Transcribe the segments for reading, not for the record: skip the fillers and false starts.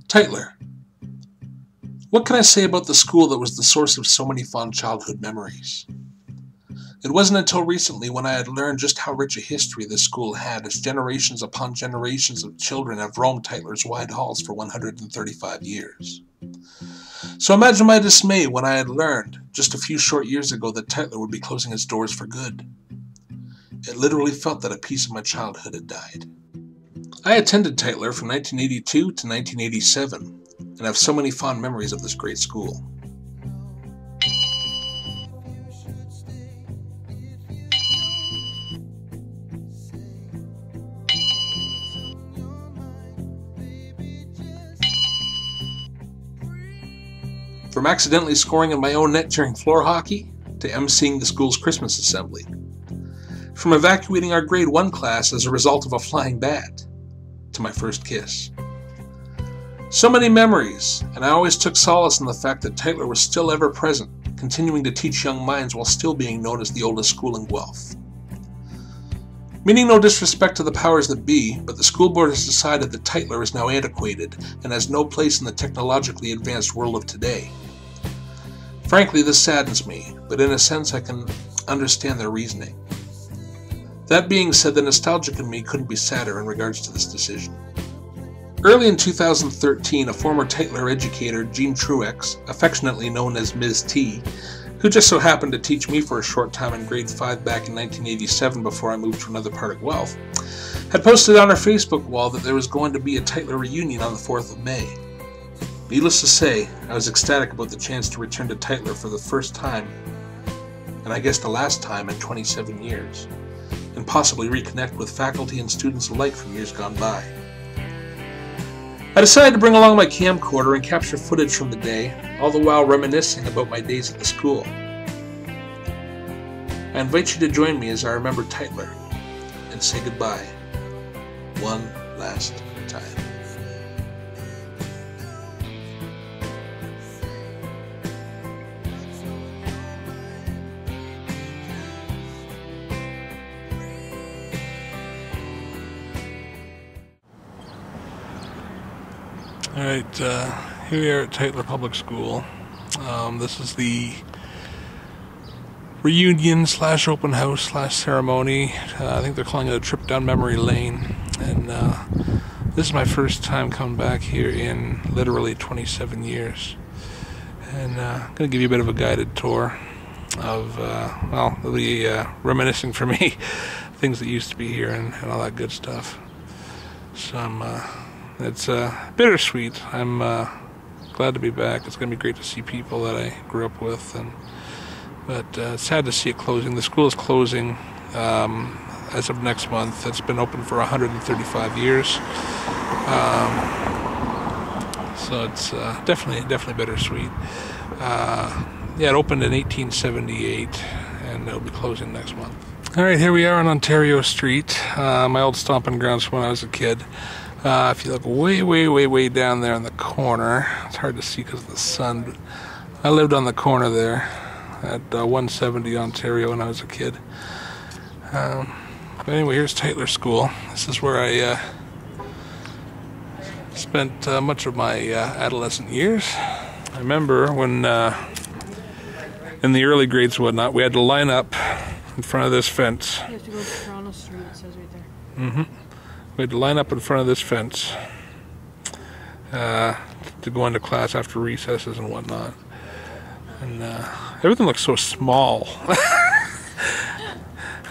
Tytler. What can I say about the school that was the source of so many fond childhood memories? It wasn't until recently when I had learned just how rich a history this school had, as generations upon generations of children have roamed Tytler's wide halls for 135 years. So imagine my dismay when I had learned, just a few short years ago, that Tytler would be closing its doors for good. It literally felt that a piece of my childhood had died. I attended Tytler from 1982 to 1987, and have so many fond memories of this great school. From accidentally scoring in my own net during floor hockey, to emceeing the school's Christmas assembly. From evacuating our grade 1 class as a result of a flying bat, to my first kiss. So many memories, and I always took solace in the fact that Tytler was still ever present, continuing to teach young minds while still being known as the oldest school in Guelph. Meaning no disrespect to the powers that be, but the school board has decided that Tytler is now antiquated and has no place in the technologically advanced world of today. Frankly, this saddens me, but in a sense I can understand their reasoning. That being said, the nostalgic in me couldn't be sadder in regards to this decision. Early in 2013, a former Tytler educator, Jean Truex, affectionately known as Ms. T, who just so happened to teach me for a short time in grade 5 back in 1987 before I moved to another part of Guelph, had posted on her Facebook wall that there was going to be a Tytler reunion on the 4th of May. Needless to say, I was ecstatic about the chance to return to Tytler for the first time, and I guess the last time in 27 years, and possibly reconnect with faculty and students alike from years gone by. I decided to bring along my camcorder and capture footage from the day, all the while reminiscing about my days at the school. I invite you to join me as I remember Tytler and say goodbye one last time. Alright, here we are at Tytler Public School. This is the reunion / open house / ceremony. I think they're calling it a trip down memory lane. And this is my first time coming back here in literally 27 years. And I'm going to give you a bit of a guided tour of, the reminiscing for me, things that used to be here and all that good stuff. It's bittersweet. I'm glad to be back. It's going to be great to see people that I grew up with, but it's sad to see it closing. The school is closing as of next month. It's been open for 135 years, so it's definitely bittersweet. It opened in 1878, and it'll be closing next month. All right, here we are on Ontario Street, my old stomping grounds from when I was a kid. If you look way down there in the corner, it's hard to see because of the sun, but I lived on the corner there at 170 Ontario when I was a kid. But anyway, here's Tytler School. This is where I spent much of my adolescent years. I remember when in the early grades and whatnot, we had to line up in front of this fence. You have to go to Toronto Street, it says right there. We had to line up in front of this fence to go into class after recesses and whatnot. And everything looked so small.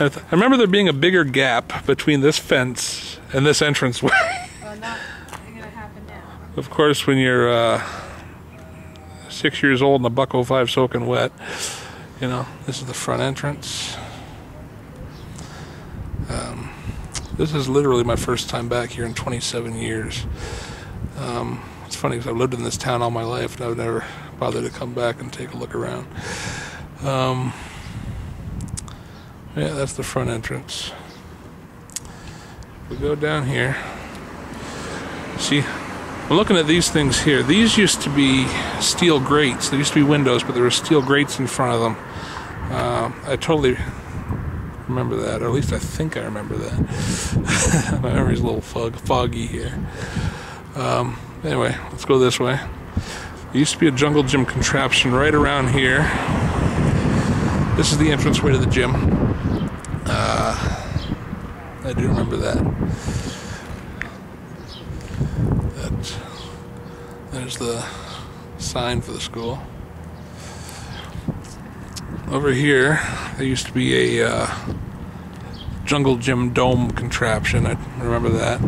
I remember there being a bigger gap between this fence and this entranceway. Not gonna happen now. Of course, when you're 6 years old and a buck 05 soaking wet, this is the front entrance. This is literally my first time back here in 27 years. It's funny because I've lived in this town all my life and I've never bothered to come back and take a look around. That's the front entrance. We go down here. See, I'm looking at these things here. These used to be steel grates. There used to be windows, but there were steel grates in front of them. I totally remember that, or at least I think I remember that. My memory's a little foggy here. Anyway, let's go this way. There used to be a jungle gym contraption right around here. This is the entranceway to the gym. I do remember that. There's the sign for the school. Over here, there used to be a jungle gym dome contraption. I remember that.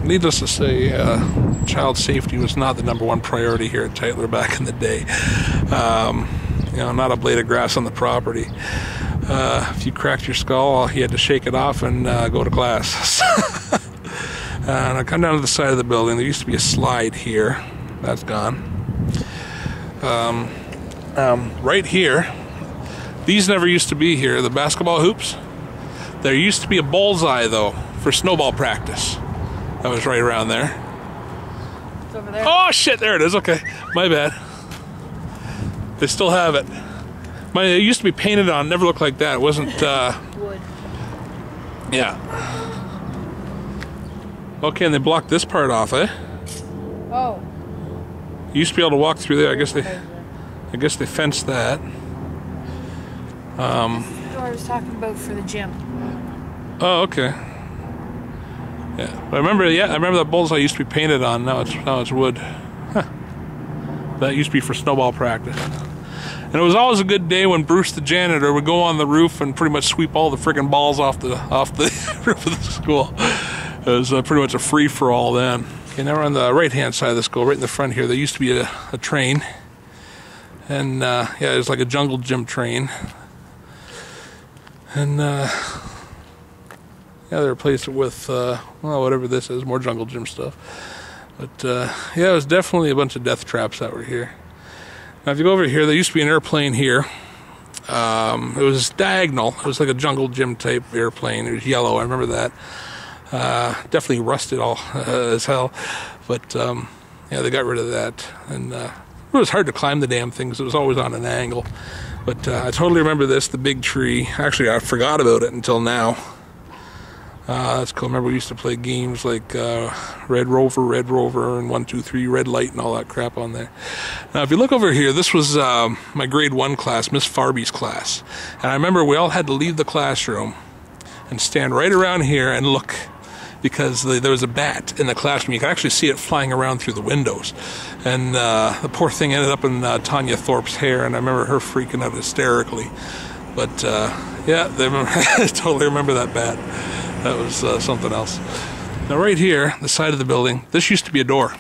Needless to say, child safety was not the #1 priority here at Tytler back in the day. You know, not a blade of grass on the property. If you cracked your skull, you had to shake it off and go to class. And I come down to the side of the building. There used to be a slide here. That's gone. Right here, these never used to be here, the basketball hoops. There used to be a bullseye, though, for snowball practice. That was right around there. It's over there. Oh, shit, there it is. Okay, my bad. They still have it. It used to be painted on, never looked like that. It wasn't, Wood. yeah. Okay, and they blocked this part off, eh? Oh. You used to be able to walk through there. I guess they fenced that. That's the door I was talking about for the gym. Oh, okay. Yeah, I remember that bullseye used to be painted on. Now it's wood. Huh. That used to be for snowball practice. And it was always a good day when Bruce, the janitor, would go on the roof and pretty much sweep all the friggin' balls off the roof of the school. It was pretty much a free-for-all then. Okay, now we're on the right-hand side of the school, right in the front here. There used to be a train. And, yeah, it was like a jungle gym train. And, yeah, they replaced it with, well, whatever this is, more jungle gym stuff. But, yeah, it was definitely a bunch of death traps that were here. Now, if you go over here, there used to be an airplane here. It was diagonal. It was like a jungle gym type airplane. It was yellow. I remember that. Definitely rusted all as hell. But, yeah, they got rid of that. And it was hard to climb the damn thing because it was always on an angle. But I totally remember this, the big tree. Actually, I forgot about it until now. That's cool. Remember, we used to play games like Red Rover, and 1, 2, 3, Red Light, and all that crap on there. Now, if you look over here, this was my grade 1 class, Miss Farby's class. And I remember we all had to leave the classroom and stand right around here and look, because there was a bat in the classroom. You could actually see it flying around through the windows. And the poor thing ended up in Tanya Thorpe's hair, and I remember her freaking out hysterically. But, yeah, I totally remember that bat. That was something else. Now right here, the side of the building, this used to be a door.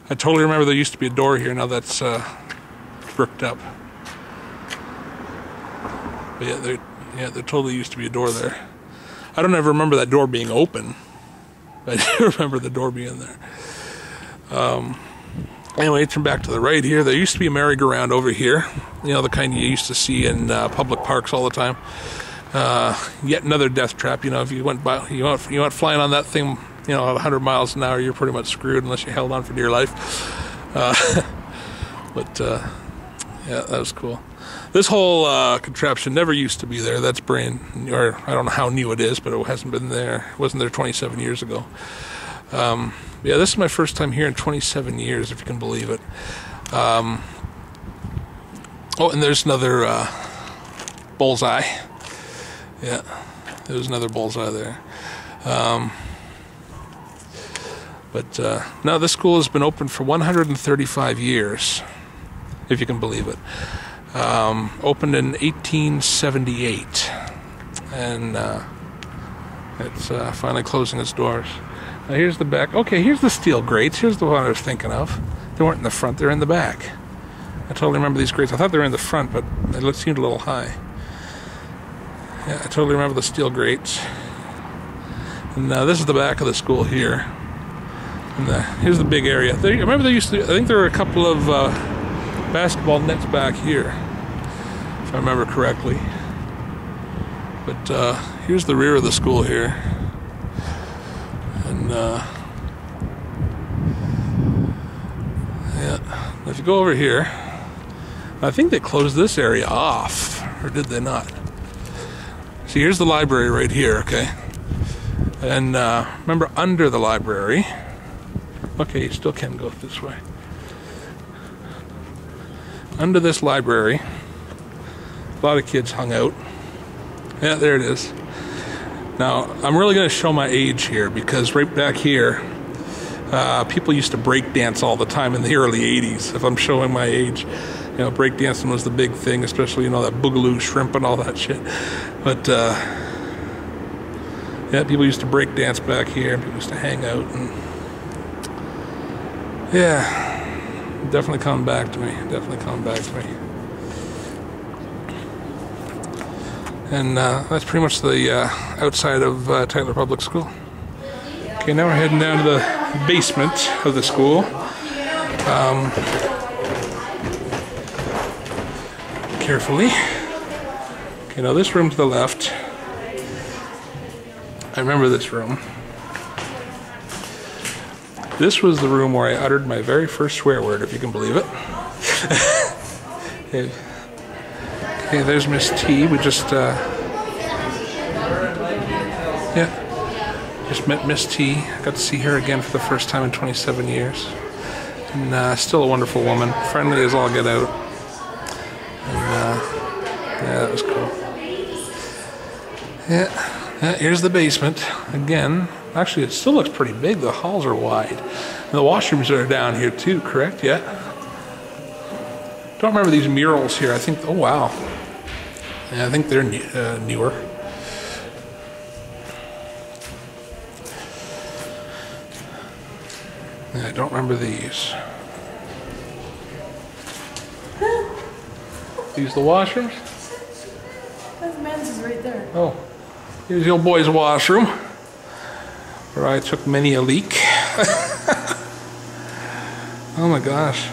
I totally remember there used to be a door here. Now that's bricked up. But yeah, there totally used to be a door there. I don't ever remember that door being open. I do remember the door being there. Anyway, turn back to the right here. There used to be a merry-go-round over here. You know, the kind you used to see in public parks all the time. Yet another death trap. You know, if you went flying on that thing, you know, at 100 miles an hour, you're pretty much screwed unless you held on for dear life. But yeah, that was cool. This whole contraption never used to be there. That's brand, or I don't know how new it is, but it hasn't been there. It wasn't there 27 years ago. Yeah, this is my first time here in 27 years, if you can believe it. Oh, and there's another bullseye. Yeah, there's another bullseye there. But now this school has been open for 135 years, if you can believe it. Opened in 1878, and it's finally closing its doors. Now here's the back. Okay, here's the steel grates. Here's the one I was thinking of. They weren't in the front, they're in the back. I totally remember these grates. I thought they were in the front, but they seemed a little high. Yeah, I totally remember the steel grates. And this is the back of the school here. And here's the big area. I remember there used to, I think there were a couple of basketball nets back here, if I remember correctly. But here's the rear of the school here. And yeah, if you go over here, I think they closed this area off, or did they not? See, here's the library right here, okay? And remember, under the library, okay, you still can go this way. Under this library, a lot of kids hung out. Yeah, there it is. Now, I'm really going to show my age here, because right back here, people used to break dance all the time in the early 80s, if I'm showing my age. You know, break dancing was the big thing, especially, you know, that boogaloo shrimp and all that shit. But, yeah, people used to break dance back here, people used to hang out, and yeah, definitely coming back to me, And that's pretty much the outside of Tytler Public School. Okay, now we're heading down to the basement of the school. Carefully. Okay, now this room to the left, I remember this room. This was the room where I uttered my very first swear word, if you can believe it. Okay. Okay, there's Miss T. We just, just met Miss T. Got to see her again for the first time in 27 years. And still a wonderful woman. Friendly as all get out. And, yeah, that was cool. Yeah, here's the basement. Again, actually, it still looks pretty big. The halls are wide. And the washrooms are down here, too, correct? Yeah. Don't remember these murals here. I think, oh, wow. Yeah, I think they're newer. Yeah, I don't remember these. These the washrooms? That men's is right there. Oh, here's the old boys' washroom, where I took many a leak. Oh my gosh.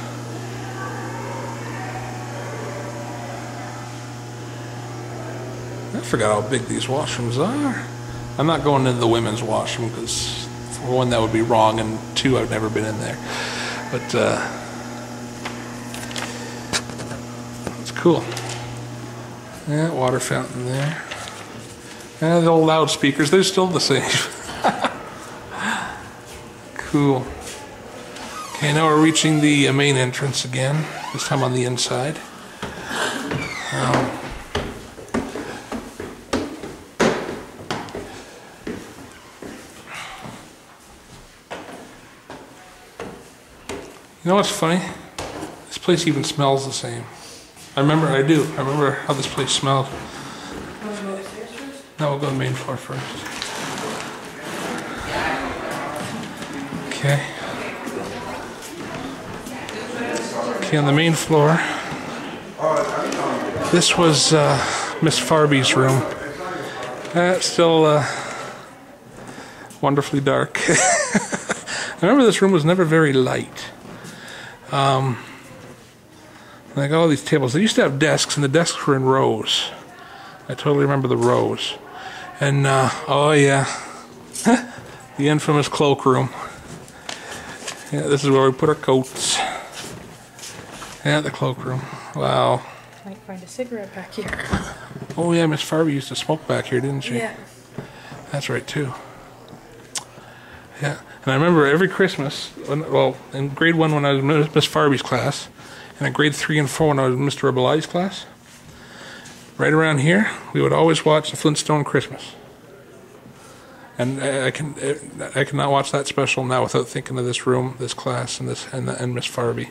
I forgot how big these washrooms are. I'm not going into the women's washroom because, for one, that would be wrong, and two, I've never been in there. But it's cool. Yeah, water fountain there. Yeah, the old loudspeakers, they're still the same. Cool. Okay, now we're reaching the main entrance again, this time on the inside. You know what's funny? This place even smells the same. I remember how this place smelled. Now we'll go to the main floor first. Okay. Okay, on the main floor, this was Miss Farby's room. Still wonderfully dark. I remember this room was never very light. Like all these tables, they used to have desks, and the desks were in rows. I totally remember the rows. And, oh yeah, the infamous cloakroom. Yeah, this is where we put our coats. Yeah, the cloakroom. Wow. Might find a cigarette back here. Oh yeah, Miss Farby used to smoke back here, didn't she? Yeah. That's right, too. Yeah, and I remember every Christmas, in grade 1 when I was in Miss Farby's class, and in grade 3 and 4 when I was in Mr. Rebelati's class, right around here, we would always watch the Flintstone Christmas. And I cannot watch that special now without thinking of this room, this class, and Miss Farby.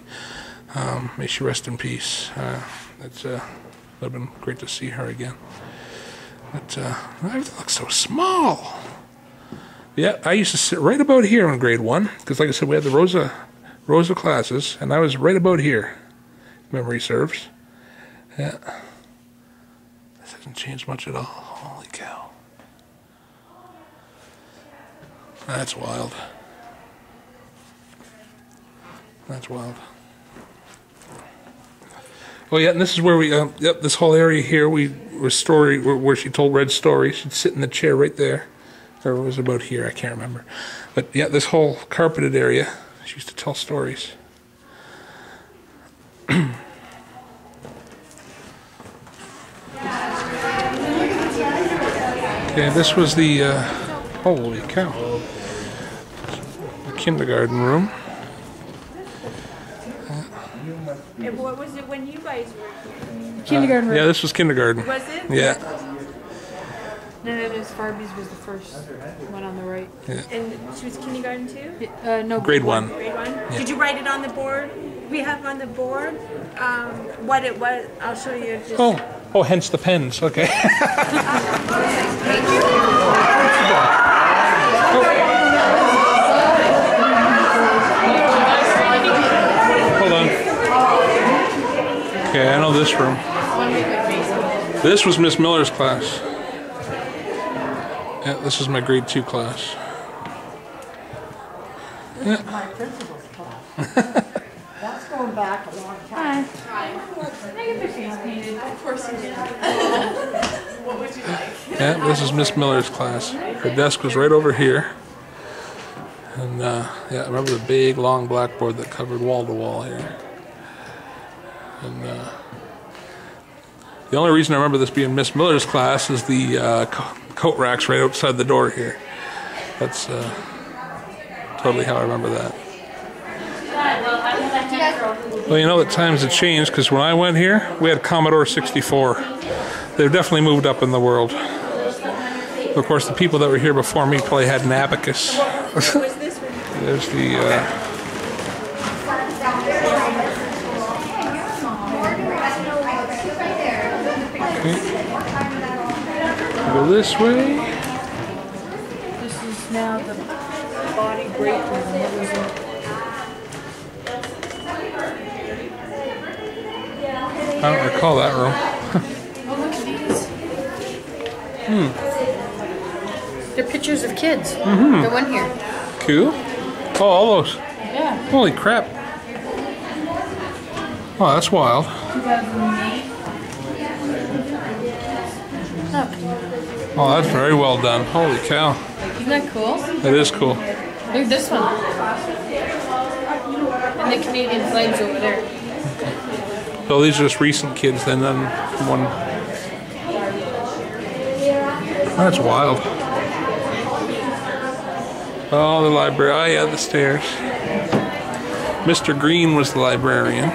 May she rest in peace. It would have been great to see her again. But everything looks so small. Yeah, I used to sit right about here in grade 1, because like I said, we had the rows of classes, and I was right about here. Memory serves. Yeah. This hasn't changed much at all. Holy cow. That's wild. That's wild. Oh yeah, and this is where we, yep, this whole area here, where she told Red stories. She'd sit in the chair right there. Or it was about here, I can't remember. But yeah, this whole carpeted area, she used to tell stories. Okay, this was the Holy cow. The kindergarten room. And what was it when you guys were here? Kindergarten room. Yeah, this was kindergarten. Was it? Yeah. No, this Farby's was the first one on the right. Yeah. And she was kindergarten too? No. Grade 1. Grade 1? Yeah. Did you write it on the board? We have on the board what it was. I'll show you. Just Oh, hence the pens. Okay. Hold on. Okay, I know this room. This was Miss Miller's class. Yeah, this is my grade 2 class. Yeah. My principal's class. That's going back a long time. Yeah, this is Miss Miller's class. Her desk was right over here. And yeah, I remember the big long blackboard that covered wall to wall here. And the only reason I remember this being Miss Miller's class is the coat racks right outside the door here. That's totally how I remember that. Well, you know that times have changed, because when I went here, we had Commodore 64. They've definitely moved up in the world. Of course, the people that were here before me probably had an abacus. There's the... Okay. Go this way. This is now the body break room. I don't recall that room. Oh, look at these. They're pictures of kids. The one here. Cool. Oh, all those. Yeah. Holy crap. Oh, that's wild. 2008. Look. Oh, that's very well done. Holy cow. Isn't that cool? That is cool. Look at this one. And the Canadian flag's over there. So these are just recent kids then, one. That's wild. Oh, the library. Oh, yeah, the stairs. Mr. Green was the librarian.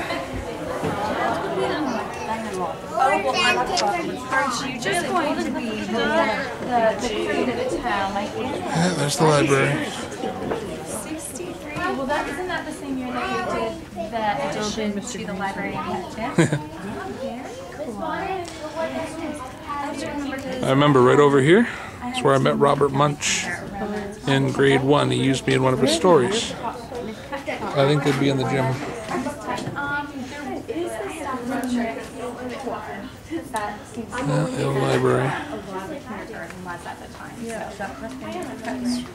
Aren't you just going to be the queen of the town? Yeah, there's the library. 63. Well, isn't that the same year that you did the addition to the library in Hampton? I remember right over here. That's where I met Robert Munch in grade 1. He used me in one of his stories. I think they'd be in the gym. Yeah, the old library.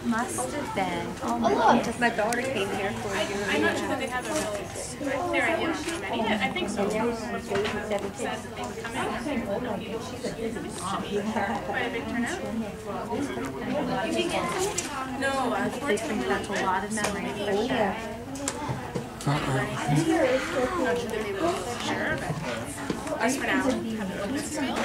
Must have been. Oh, look, because my daughter came here for a year. I'm not sure that they have a there. I don't know many. I think so. Said that they would come in. Quite a big turnout. No, unfortunately, That's a lot of memories. I'm not sure that they will share, but just for now, have a look still.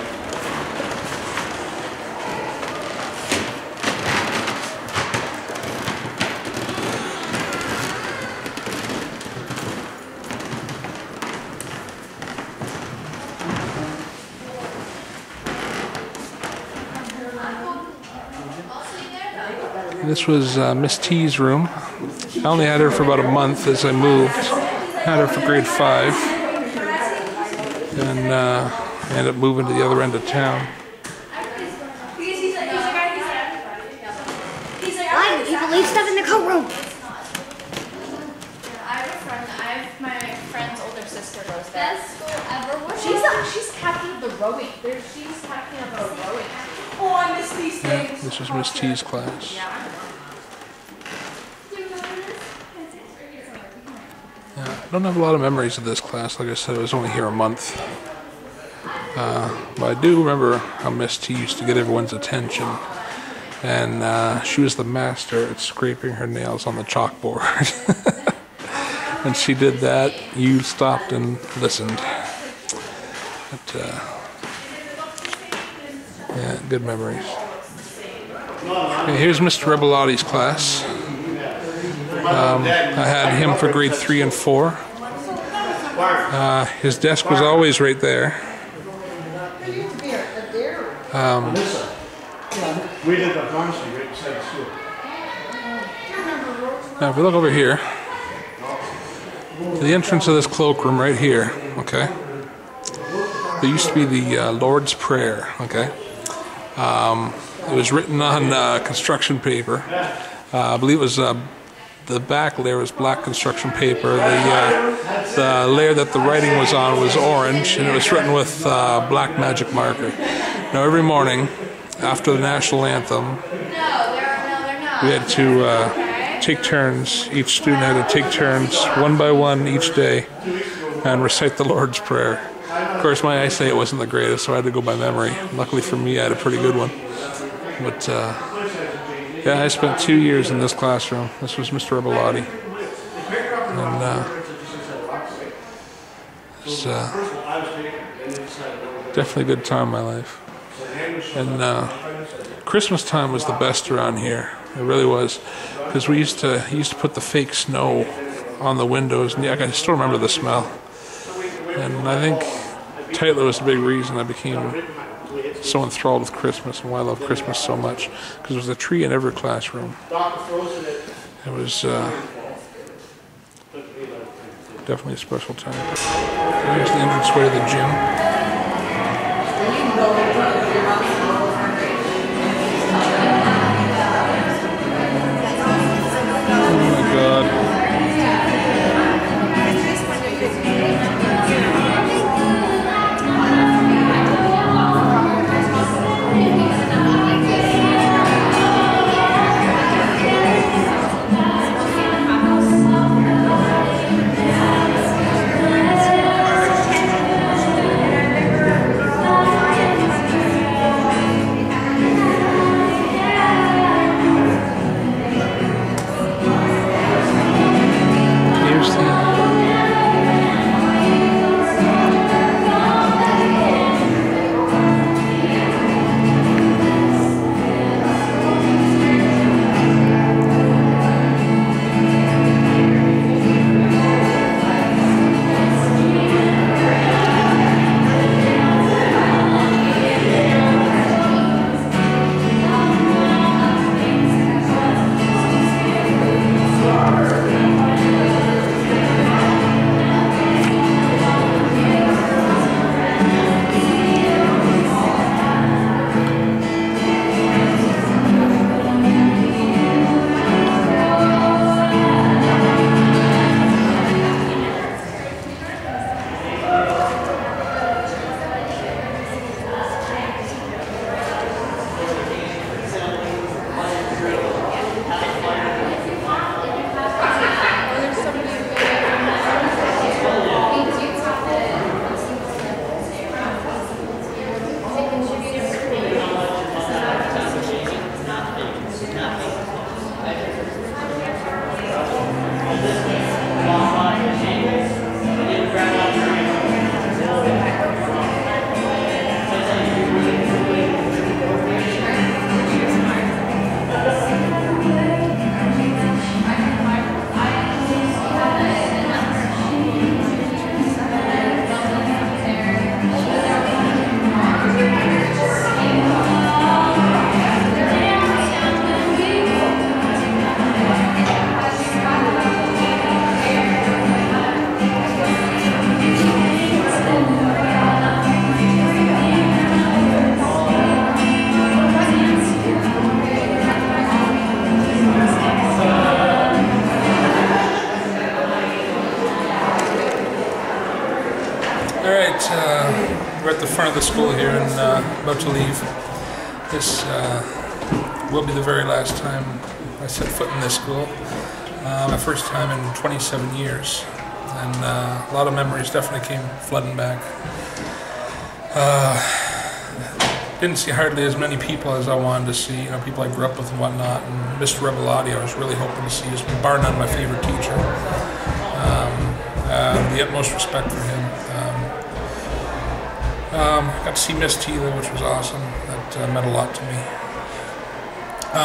This was Miss T's room. I only had her for about a month as I moved. Had her for grade 5. And ended up moving to the other end of town. Why do people leave stuff in the coat room? My friend's older sister goes there. Best school ever. She's captain of the rowing. She's captain of the rowing. Oh, I miss these things. Yeah, this was Miss T's class. Yeah, I don't have a lot of memories of this class. Like I said, I was only here a month. But I do remember how Miss T used to get everyone's attention. And she was the master at scraping her nails on the chalkboard. When she did that, you stopped and listened. But, yeah, good memories. Okay, here's Mr. Rebelotti's class. I had him for grade 3 and 4. His desk was always right there. We did the pharmacy right beside the school. Now, if you look over here, the entrance of this cloakroom right here, okay, there used to be the Lord's Prayer, okay. It was written on construction paper. I believe it was the back layer was black construction paper. The layer that the writing was on was orange, and it was written with black magic marker. Now, every morning after the national anthem, we had to take turns. Each student had to take turns, one by one, each day, and recite the Lord's Prayer. Of course, my eyesight wasn't the greatest, so I had to go by memory. Luckily for me, I had a pretty good one. But yeah, I spent 2 years in this classroom. This was Mr. Rebelotti. And it's definitely a good time in my life. And Christmas time was the best around here. It really was, because we used to put the fake snow on the windows, and yeah, I still remember the smell. And I think Tytler was the big reason I became so enthralled with Christmas and why I love Christmas so much, because there was a tree in every classroom. It was definitely a special time. Here's the entranceway to the gym. We're at the front of the school here and about to leave. This will be the very last time I set foot in this school. My first time in 27 years. And a lot of memories definitely came flooding back. Didn't see hardly as many people as I wanted to see, you know, people I grew up with and whatnot. And Mr. Rebelotti, I was really hoping to see. He was bar none my favorite teacher. The utmost respect for him. Got to see Miss Tytler, which was awesome. That meant a lot to me. You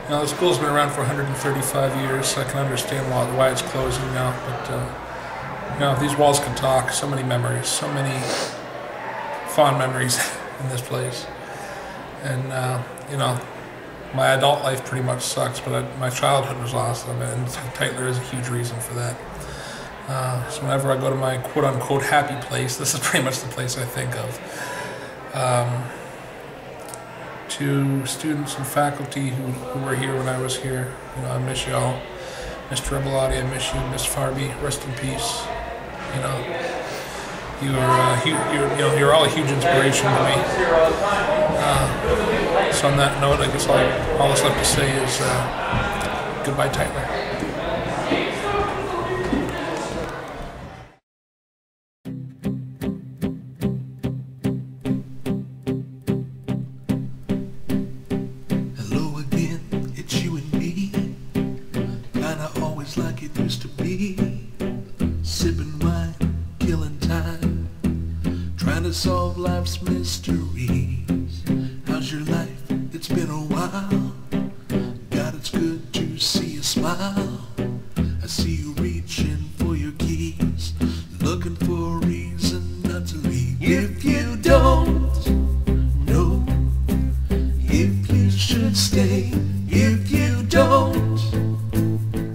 know, the school's been around for 135 years, so I can understand why it's closing now. But you know, these walls can talk. So many memories, so many fond memories in this place. And you know, my adult life pretty much sucks, but my childhood was awesome, and Tytler is a huge reason for that. So whenever I go to my quote-unquote happy place, this is pretty much the place I think of. To students and faculty who were here when I was here, you know, I miss y'all. Mr. Rebelati, I miss you. Miss Farby, rest in peace. You know, you're all a huge inspiration to me. So on that note, I guess all that's left to say is goodbye, Tytler. Like it used to be, sipping wine, killing time, trying to solve life's mysteries. How's your life? It's been a while. God, it's good to see you smile. I see you reaching for your keys, looking for a reason not to leave. If you don't know if you should stay, if you don't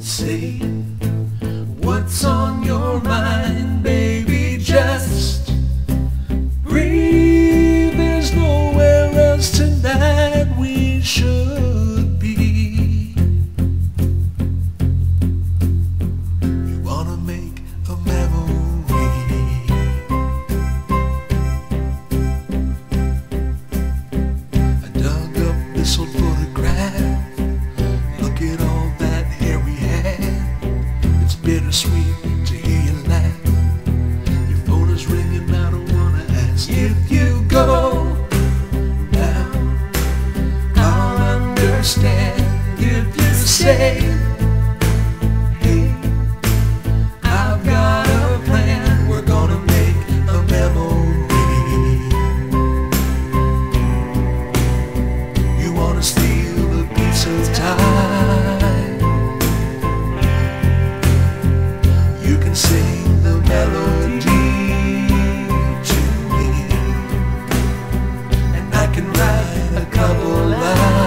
say what's on your mind, baby, just breathe. There's nowhere else tonight we should be. You wanna make a memory. I dug up this old photograph. Look at all that hair we had. It's bittersweet to hear you laugh. Your phone is ringing, I don't wanna ask. If you go now, I'll understand. If you say, hey, I've got a plan, we're gonna make a memory. You wanna steal a piece of time, you can sing the melody to me, and I can write a couple lines.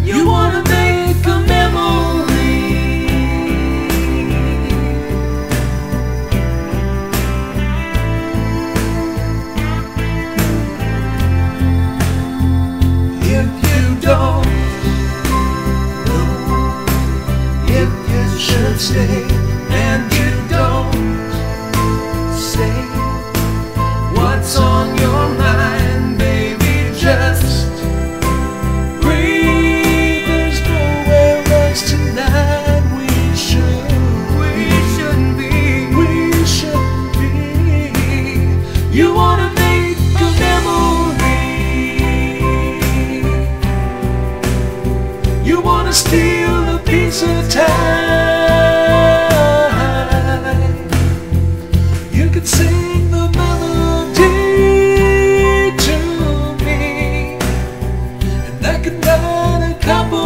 You wanna make a memory. If you don't know if you should stay, and you don't say what's on your mind, baby, just breathe. There's nowhere else tonight we shouldn't be. You wanna make a memory. You wanna steal a piece of time. You can sing the melody to me, and I can write a couple